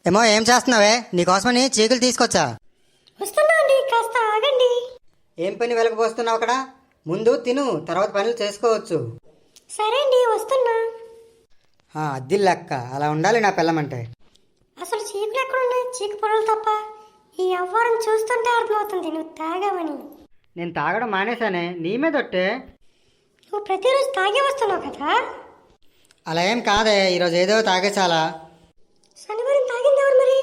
ఏమో ఏం చేస్తున్నావే? నీకోసమని చీకులు తీసుకొచ్చా. వస్తున్నా అండి, కాస్త ఆగండి. ఏం పని వెలకపోస్తున్నావు అక్కడ? ముందు తిను, తర్వాత పనులు చేసుకోవచ్చు. సరే అండి, వస్తున్నా. అద్దిల్లక్క, అలా ఉండాలి నా పిల్లమంటే. అసలు చీకులు ఎక్కడున్నాయి? చీకు పొడలు తప్ప. ఈ అవ్వారం చూస్తుంటే అర్థమవుతుంది నువ్వు తాగావని. నేను తాగడం మానేశానే, నీ మీదొట్టే. నువ్వు ప్రతిరోజు తాగే వస్తున్నావు కదా. అలా ఏం కాదే, ఈరోజు ఏదో తాగేసాలా. శనివారం తాగింది ఎవరు మరి?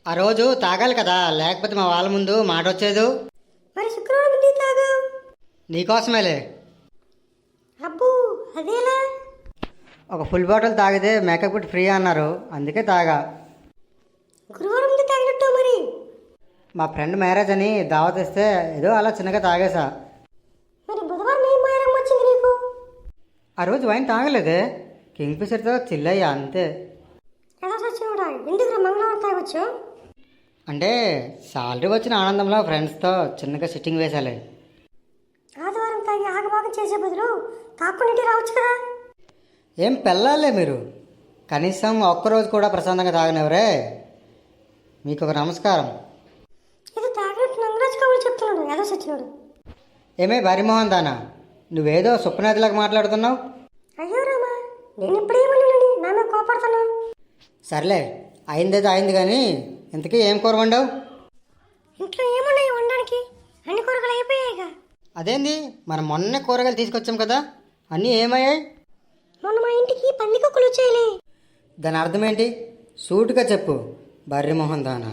ఆ రోజు తాగాలి కదా, లేకపోతే మా వాళ్ళ ముందు మాట వచ్చేదు. మరి శుక్రవారం ముందు తాగావు. నీకోసమేలే. అబ్బో, అదేలా? ఒక ఫుల్ బాటిల్ తాగితే మేకప్ కిట్ ఫ్రీ అన్నారు, అందుకే తాగా. గురువారం ముందు తాగినట్టు మరి. మా ఫ్రెండ్ మ్యారేజ్ అని దావత్ ఇస్తే ఏదో అలా చిన్నగా తాగేసా. మరి బుధవారం ఏం మాయరం వచ్చింది నీకు? ఆ రోజు వైన్ తాగలేదే, కింగ్ ఫిషర్తో చిల్లయ్యా అంతే. ఎలా చచ్చినోడా, ఎందుకు మంగళవారం తాగొచ్చు? అంటే సాలరీ వచ్చిన ఆనందంలో ఫ్రెండ్స్తో చిన్నగా సిట్టింగ్ వేసాలే. ఆదివారం తాగి ఆగభాగం చేసే బదులు తాక్కునింటి రావచ్చు కదా. ఏం పెళ్ళాలే మీరు, కనీసం ఒక్కరోజు కూడా ప్రశాంతంగా తాగనివరే. మీకు ఒక నమస్కారం. ఇది తాగినట్టు నంగరాజు కవులు చెప్తున్నాడు, ఏదో సచ్చినోడు. ఏమే బరిమోహన్ దానా, నువ్వేదో సుప్పనాథిలాగా మాట్లాడుతున్నావు. అయ్యో రామా, నేను ఇప్పుడేమన్నానని నాన్న కోపడతాను. సర్లే, అయిందేదో అయింది కానీ ఇంతకీ ఏం కూర వండావు? ఇంట్లో ఏమున్నాయి వండడానికి? అన్ని కూరగాయలు అయిపోయాయిగా. అదేంది, మనం మొన్నే కూరగాయలు తీసుకొచ్చాం కదా, అన్నీ ఏమయ్యాయి? మొన్న మా ఇంటికి పంది కుక్కలు వచ్చాయిలే. దాని అర్థం ఏంటి? సూటుగా చెప్పు బర్రిమోహన్ దానా.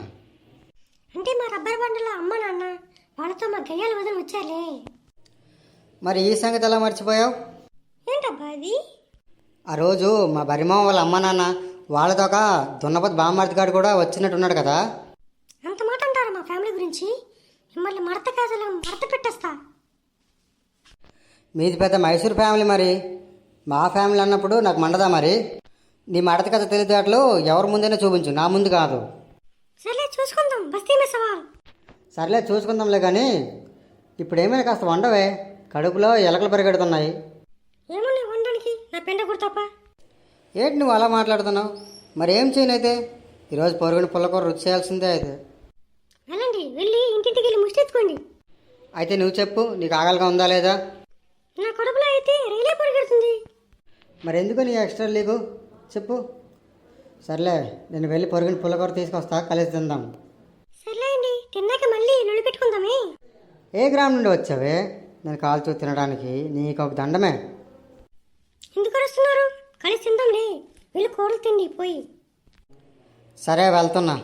అంటే మా రబ్బర్ బండలో అమ్మ నాన్న వాళ్ళతో మా గయ్యాలు వదిలి వచ్చారులే. మరి ఈ సంగతి ఎలా మర్చిపోయావు? ఏంటబ్బా అది? ఆ రోజు మా బరిమోహన్ వాళ్ళ అమ్మ నాన్న వాళ్ళతో ఒక దున్నపతి బామ్మర్తిగాడు కూడా వచ్చినట్టున్నాడు కదా. అంత మాట అంటారా మా ఫ్యామిలీ గురించి? మిమ్మల్ని మడత కాజలో మడత పెట్టేస్తా. మీది పెద్ద మైసూర్ ఫ్యామిలీ, మరి మా ఫ్యామిలీ అన్నప్పుడు నాకు మండదా మరి? నీ మడత కథ తెలివితేటలు ఎవరి ముందైనా చూపించు, నా ముందు కాదు. సర్లే చూసుకుందాం, బస్తీ మీద సవాల్. సర్లే చూసుకుందాంలే కానీ ఇప్పుడు ఏమైనా కాస్త వండవే, కడుపులో ఎలకలు పరిగెడుతున్నాయి. ఏమున్నాయి వండడానికి? నా పెండ కూడా తప్ప. ఏంటి నువ్వు అలా మాట్లాడుతున్నావు? మరి ఏం చేయనైతే ఈరోజు పొరుగుని పుల్లకూర రుచి చేయాల్సిందే. అయితే వెళ్ళండి, వెళ్ళి ఇంటింటికి వెళ్ళి ముష్టెత్తుకోండి. అయితే నువ్వు చెప్పు, నీకు ఆకలిగా ఉందా లేదా? నా కడుపులో అయితే రైలే పరిగెడుతుంది. మరి ఎందుకు నీ ఎక్స్ట్రా లీగు చెప్పు. సర్లే, నేను వెళ్ళి పొరుగుని పుల్లకూర తీసుకొస్తా, కలిసి తిందాం. సర్లే అండి, తిన్నాక మళ్ళీ నొలి పెట్టుకుందామే. ఏ గ్రామం నుండి వచ్చావే నేను కాల్చూ తినడానికి? నీకు ఒక దండమే. ఎందుకు వస్తున్నారు? కలిసి తిందాంలే. వెళ్ళి కూరలు తిండి పోయి. సరే, వెళ్తున్నా.